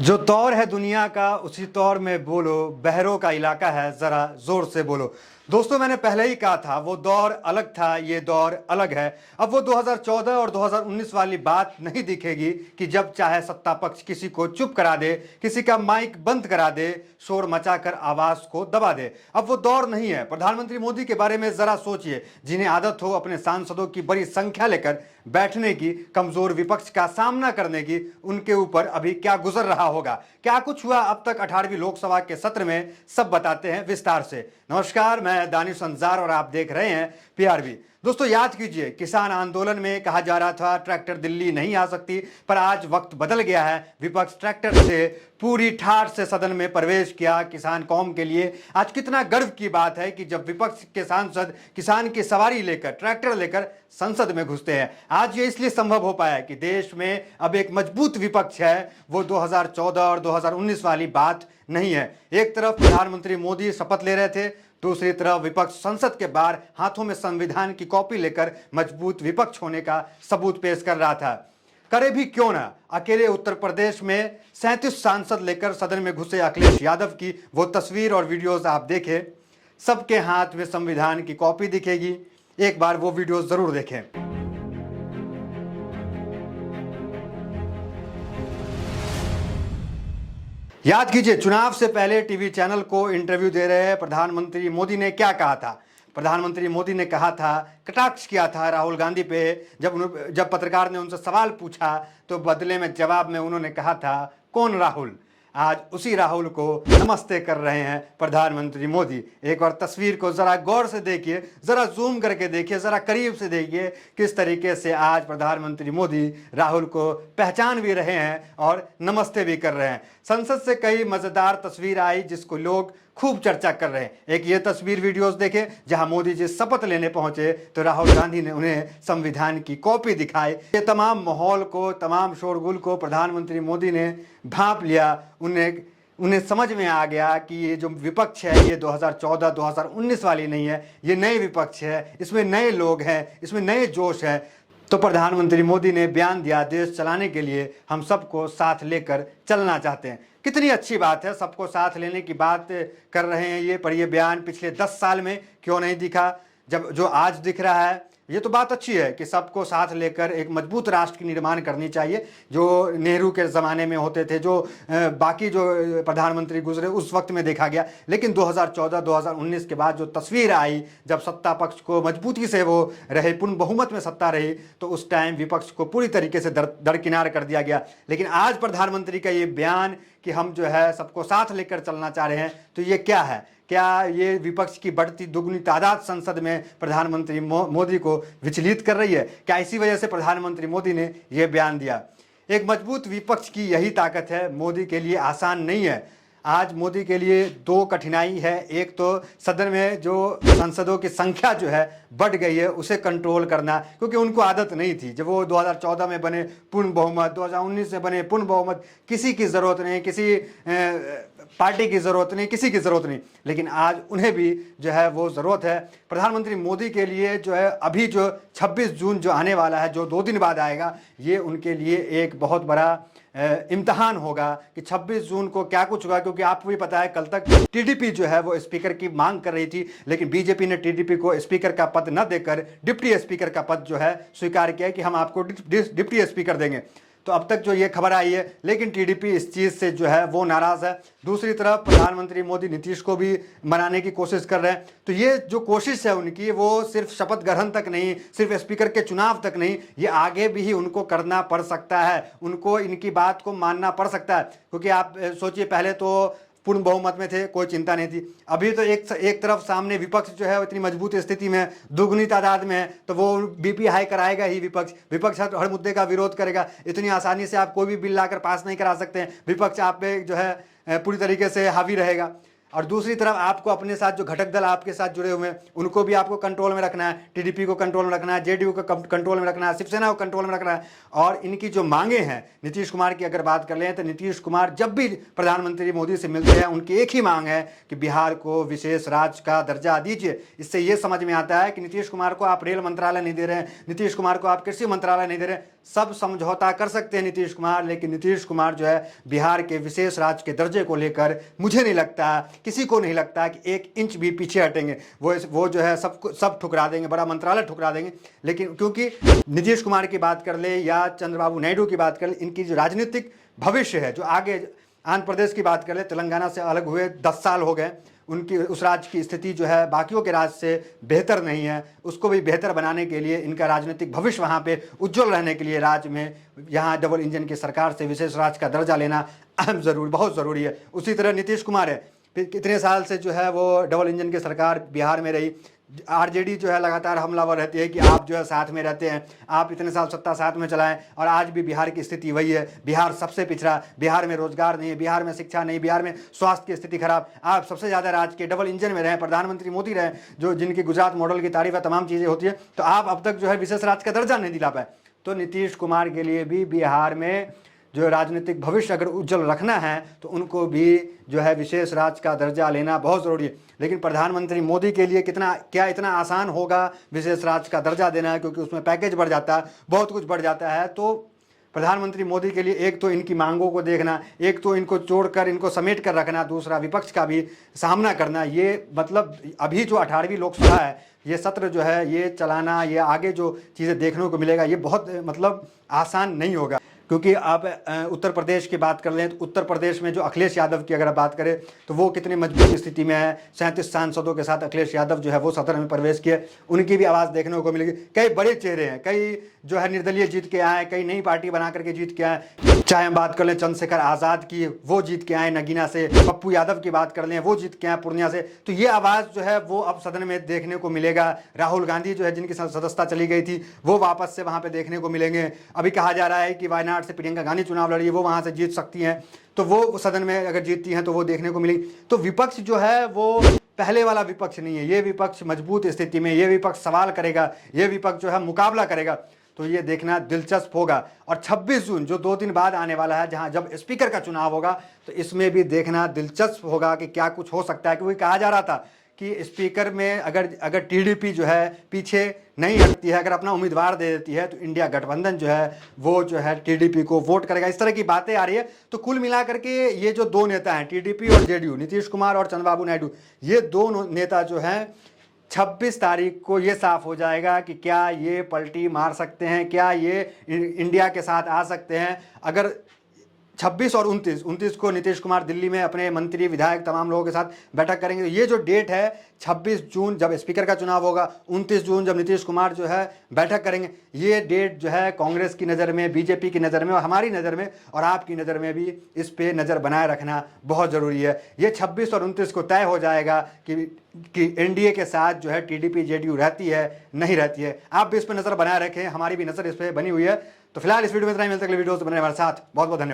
जो दौर है दुनिया का उसी दौर में बोलो, बहरों का इलाका है जरा जोर से बोलो। दोस्तों, मैंने पहले ही कहा था वो दौर अलग था, ये दौर अलग है। अब वो 2014 और 2019 वाली बात नहीं दिखेगी कि जब चाहे सत्ता पक्ष किसी को चुप करा दे, किसी का माइक बंद करा दे, शोर मचाकर आवाज को दबा दे। अब वो दौर नहीं है। प्रधानमंत्री मोदी के बारे में जरा सोचिए, जिन्हें आदत हो अपने सांसदों की बड़ी संख्या लेकर बैठने की, कमजोर विपक्ष का सामना करने की, उनके ऊपर अभी क्या गुजर रहा होगा, क्या कुछ हुआ अब तक 18वीं लोकसभा के सत्र में, सब बताते हैं विस्तार से। नमस्कार, मैं दानिश अंजार और आप देख रहे हैं पीआरबी। दोस्तों, याद कीजिए, किसान आंदोलन में कहा जा रहा था ट्रैक्टर दिल्ली नहीं आ सकती, पर आज वक्त बदल गया है। विपक्ष ट्रैक्टर से पूरी ठाठ से सदन में प्रवेश किया। किसान कौम के लिए आज कितना गर्व की बात है कि जब विपक्ष के सांसद किसान की सवारी लेकर, ट्रैक्टर लेकर संसद में घुसते हैं। आज ये इसलिए संभव हो पाया कि देश में अब एक मजबूत विपक्ष है। वो 2014 और 2019 वाली बात नहीं है। एक तरफ प्रधानमंत्री मोदी शपथ ले रहे थे, दूसरी तरफ विपक्ष संसद के बाहर हाथों में संविधान की कॉपी लेकर मजबूत विपक्ष होने का सबूत पेश कर रहा था। करे भी क्यों ना, अकेले उत्तर प्रदेश में 37 सांसद लेकर सदन में घुसे अखिलेश यादव की वो तस्वीर और वीडियोस आप देखें। सबके हाथ में संविधान की कॉपी दिखेगी। एक बार वो वीडियोस जरूर देखें। याद कीजिए, चुनाव से पहले टीवी चैनल को इंटरव्यू दे रहे प्रधानमंत्री मोदी ने क्या कहा था। प्रधानमंत्री मोदी ने कहा था, कटाक्ष किया था राहुल गांधी पे। जब पत्रकार ने उनसे सवाल पूछा तो बदले में जवाब में उन्होंने कहा था, कौन राहुल। आज उसी राहुल को नमस्ते कर रहे हैं प्रधानमंत्री मोदी। एक बार तस्वीर को जरा गौर से देखिए, जरा जूम करके देखिए, जरा करीब से देखिए किस तरीके से आज प्रधानमंत्री मोदी राहुल को पहचान भी रहे हैं और नमस्ते भी कर रहे हैं। संसद से कई मजेदार तस्वीर आई जिसको लोग खूब चर्चा कर रहे हैं। एक ये तस्वीर वीडियोस देखें जहां मोदी जी शपथ लेने पहुंचे तो राहुल गांधी ने उन्हें संविधान की कॉपी दिखाई। ये तमाम माहौल को, तमाम शोरगुल को प्रधानमंत्री मोदी ने भांप लिया। उन्हें समझ में आ गया कि ये जो विपक्ष है ये 2014-2019 वाली नहीं है, ये नए विपक्ष है, इसमें नए लोग हैं, इसमें नए जोश है। तो प्रधानमंत्री मोदी ने बयान दिया, देश चलाने के लिए हम सबको साथ लेकर चलना चाहते हैं। कितनी अच्छी बात है, सबको साथ लेने की बात कर रहे हैं ये, पर ये बयान पिछले 10 साल में क्यों नहीं दिखा, जब जो आज दिख रहा है। ये तो बात अच्छी है कि सबको साथ लेकर एक मजबूत राष्ट्र की निर्माण करनी चाहिए, जो नेहरू के ज़माने में होते थे, जो बाकी जो प्रधानमंत्री गुजरे उस वक्त में देखा गया। लेकिन 2014-2019 के बाद जो तस्वीर आई, जब सत्ता पक्ष को मजबूती से वो रहे, पूर्ण बहुमत में सत्ता रही, तो उस टाइम विपक्ष को पूरी तरीके से दरकिनार कर दिया गया। लेकिन आज प्रधानमंत्री का ये बयान कि हम जो है सबको साथ लेकर चलना चाह रहे हैं, तो ये क्या है? क्या ये विपक्ष की बढ़ती दुगनी तादाद संसद में प्रधानमंत्री मोदी को विचलित कर रही है? क्या इसी वजह से प्रधानमंत्री मोदी ने यह बयान दिया? एक मजबूत विपक्ष की यही ताकत है। मोदी के लिए आसान नहीं है। आज मोदी के लिए दो कठिनाई है। एक तो सदन में जो सांसदों की संख्या जो है बढ़ गई है, उसे कंट्रोल करना, क्योंकि उनको आदत नहीं थी। जब वो 2014 में बने पूर्ण बहुमत, 2019 में बने पूर्ण बहुमत, किसी की ज़रूरत नहीं, किसी पार्टी की ज़रूरत नहीं, किसी की ज़रूरत नहीं। लेकिन आज उन्हें भी जो है वो ज़रूरत है। प्रधानमंत्री मोदी के लिए जो है अभी जो 26 जून जो आने वाला है, जो 2 दिन बाद आएगा, ये उनके लिए एक बहुत बड़ा इम्तहान होगा कि 26 जून को क्या कुछ होगा। क्योंकि आपको भी पता है, कल तक टीडीपी जो है वो स्पीकर की मांग कर रही थी, लेकिन बीजेपी ने टीडीपी को स्पीकर का पद न देकर डिप्टी स्पीकर का पद जो है स्वीकार किया कि हम आपको डिप्टी स्पीकर देंगे। तो अब तक जो ये खबर आई है, लेकिन टीडीपी इस चीज़ से जो है वो नाराज़ है। दूसरी तरफ प्रधानमंत्री मोदी नीतीश को भी मनाने की कोशिश कर रहे हैं। तो ये जो कोशिश है उनकी, वो सिर्फ शपथ ग्रहण तक नहीं, सिर्फ स्पीकर के चुनाव तक नहीं, ये आगे भी उनको करना पड़ सकता है। उनको इनकी बात को मानना पड़ सकता है। क्योंकि आप सोचिए, पहले तो पूर्ण बहुमत में थे, कोई चिंता नहीं थी। अभी तो एक तरफ सामने विपक्ष जो है इतनी मजबूत स्थिति में, दुगनी तादाद में है, तो वो बीपी हाई कराएगा ही। विपक्ष हर मुद्दे का विरोध करेगा। इतनी आसानी से आप कोई भी बिल लाकर पास नहीं करा सकते हैं। विपक्ष आप पे जो है पूरी तरीके से हावी रहेगा। और दूसरी तरफ आपको अपने साथ जो घटक दल आपके साथ जुड़े हुए हैं उनको भी आपको कंट्रोल में रखना है, टीडीपी को कंट्रोल में रखना है, जेडीयू को कंट्रोल में रखना है, शिवसेना को कंट्रोल में रखना है। और इनकी जो मांगे हैं, नीतीश कुमार की अगर बात कर लें तो नीतीश कुमार जब भी प्रधानमंत्री मोदी से मिलते हैं उनकी एक ही मांग है कि बिहार को विशेष राज्य का दर्जा दीजिए। इससे यह समझ में आता है कि नीतीश कुमार को आप रेल मंत्रालय नहीं दे रहे हैं, नीतीश कुमार को आप कृषि मंत्रालय नहीं दे रहे हैं, सब समझौता कर सकते हैं नीतीश कुमार, लेकिन नीतीश कुमार जो है बिहार के विशेष राज्य के दर्जे को लेकर मुझे नहीं लगता, किसी को नहीं लगता कि 1 इंच भी पीछे हटेंगे। वो जो है सब ठुकरा देंगे, बड़ा मंत्रालय ठुकरा देंगे। लेकिन क्योंकि नीतीश कुमार की बात कर ले या चंद्रबाबू नायडू की बात कर ले, इनकी जो राजनीतिक भविष्य है, जो आगे आंध्र प्रदेश की बात कर ले, तेलंगाना से अलग हुए 10 साल हो गए, उनकी उस राज्य की स्थिति जो है बाकियों के राज्य से बेहतर नहीं है। उसको भी बेहतर बनाने के लिए, इनका राजनीतिक भविष्य वहाँ पे उज्जवल रहने के लिए राज्य में यहाँ डबल इंजन की सरकार से विशेष राज्य का दर्जा लेना अहम बहुत ज़रूरी है। उसी तरह नीतीश कुमार है, कितने साल से जो है वो डबल इंजन की सरकार बिहार में रही, आरजेडी जो है लगातार हमलावर रहती है कि आप जो है साथ में रहते हैं, आप इतने साल सत्ता साथ में चलाएं, और आज भी बिहार की स्थिति वही है। बिहार सबसे पिछड़ा, बिहार में रोजगार नहीं है, बिहार में शिक्षा नहीं, बिहार में स्वास्थ्य की स्थिति खराब। आप सबसे ज़्यादा राज्य के डबल इंजन में रहें, प्रधानमंत्री मोदी रहे, जो जिनकी गुजरात मॉडल की तारीफ है, तमाम चीज़ें होती है, तो आप अब तक जो है विशेष राज्य का दर्जा नहीं दिला पाए। तो नीतीश कुमार के लिए भी बिहार में जो राजनीतिक भविष्य अगर उज्जवल रखना है तो उनको भी जो है विशेष राज्य का दर्जा लेना बहुत ज़रूरी है। लेकिन प्रधानमंत्री मोदी के लिए क्या इतना आसान होगा विशेष राज्य का दर्जा देना, क्योंकि उसमें पैकेज बढ़ जाता है, बहुत कुछ बढ़ जाता है। तो प्रधानमंत्री मोदी के लिए एक तो इनकी मांगों को देखना, एक तो इनको जोड़कर इनको समेट कर रखना, दूसरा विपक्ष का भी सामना करना। ये मतलब अभी जो 18वीं लोकसभा है, ये सत्र जो है ये चलाना, ये आगे जो चीज़ें देखने को मिलेगा, ये बहुत मतलब आसान नहीं होगा। क्योंकि आप उत्तर प्रदेश की बात कर लें तो उत्तर प्रदेश में जो अखिलेश यादव की अगर बात करें तो वो कितनी मजबूत स्थिति में है। 37 सांसदों के साथ अखिलेश यादव जो है वो सदन में प्रवेश किए, उनकी भी आवाज़ देखने को मिलेगी। कई बड़े चेहरे हैं, कई जो है निर्दलीय जीत के आए, कई नई पार्टी बना करके जीत के आए। चाहे हम बात कर लें चंद्रशेखर आज़ाद की, वो जीत के आए नगीना से, पप्पू यादव की बात कर लें, वो जीत के आए पूर्णिया से। तो ये आवाज़ जो है वो अब सदन में देखने को मिलेगा। राहुल गांधी जो है जिनकी सदस्यता चली गई थी, वो वापस से वहाँ पर देखने को मिलेंगे। अभी कहा जा रहा है कि वायनाड से प्रियंका गांधी चुनाव लड़ी है, वो वहाँ से जीत सकती हैं, तो वो सदन में अगर जीतती हैं तो वो देखने को मिलेगी। तो विपक्ष जो है वो पहले वाला विपक्ष नहीं है, ये विपक्ष मजबूत स्थिति में, ये विपक्ष सवाल करेगा, ये विपक्ष जो है मुकाबला करेगा। तो ये देखना दिलचस्प होगा। और 26 जून जो 2 दिन बाद आने वाला है, जहां जब स्पीकर का चुनाव होगा, तो इसमें भी देखना दिलचस्प होगा कि क्या कुछ हो सकता है। क्योंकि कहा जा रहा था कि स्पीकर में अगर टीडीपी जो है पीछे नहीं हटती है, अगर अपना उम्मीदवार दे देती है, तो इंडिया गठबंधन जो है वो जो है टीडीपी को वोट करेगा। इस तरह की बातें आ रही है। तो कुल मिलाकर के ये जो 2 नेता हैं, टीडीपी और जेडीयू, नीतीश कुमार और चंद्रबाबू नायडू, ये 2 नेता जो हैं 26 तारीख को ये साफ हो जाएगा कि क्या ये पलटी मार सकते हैं, क्या ये इंडिया के साथ आ सकते हैं। अगर 26 और 29 को नीतीश कुमार दिल्ली में अपने मंत्री विधायक तमाम लोगों के साथ बैठक करेंगे। तो ये जो डेट है 26 जून जब स्पीकर का चुनाव होगा, 29 जून जब नीतीश कुमार जो है बैठक करेंगे, ये डेट जो है कांग्रेस की नज़र में, बीजेपी की नज़र में और हमारी नज़र में और आपकी नज़र में भी इस पे नज़र बनाए रखना बहुत ज़रूरी है। ये 26 और 29 को तय हो जाएगा कि एनडीए के साथ जो है टीडीपी जेडीयू रहती है नहीं रहती है। आप भी इस पर नज़र बनाए रखें, हमारी भी नज़र इस पर बनी हुई है। तो फिलहाल इस वीडियो में इतना ही, मिलते अगले वीडियो से बने हमारे साथ। बहुत बहुत धन्यवाद।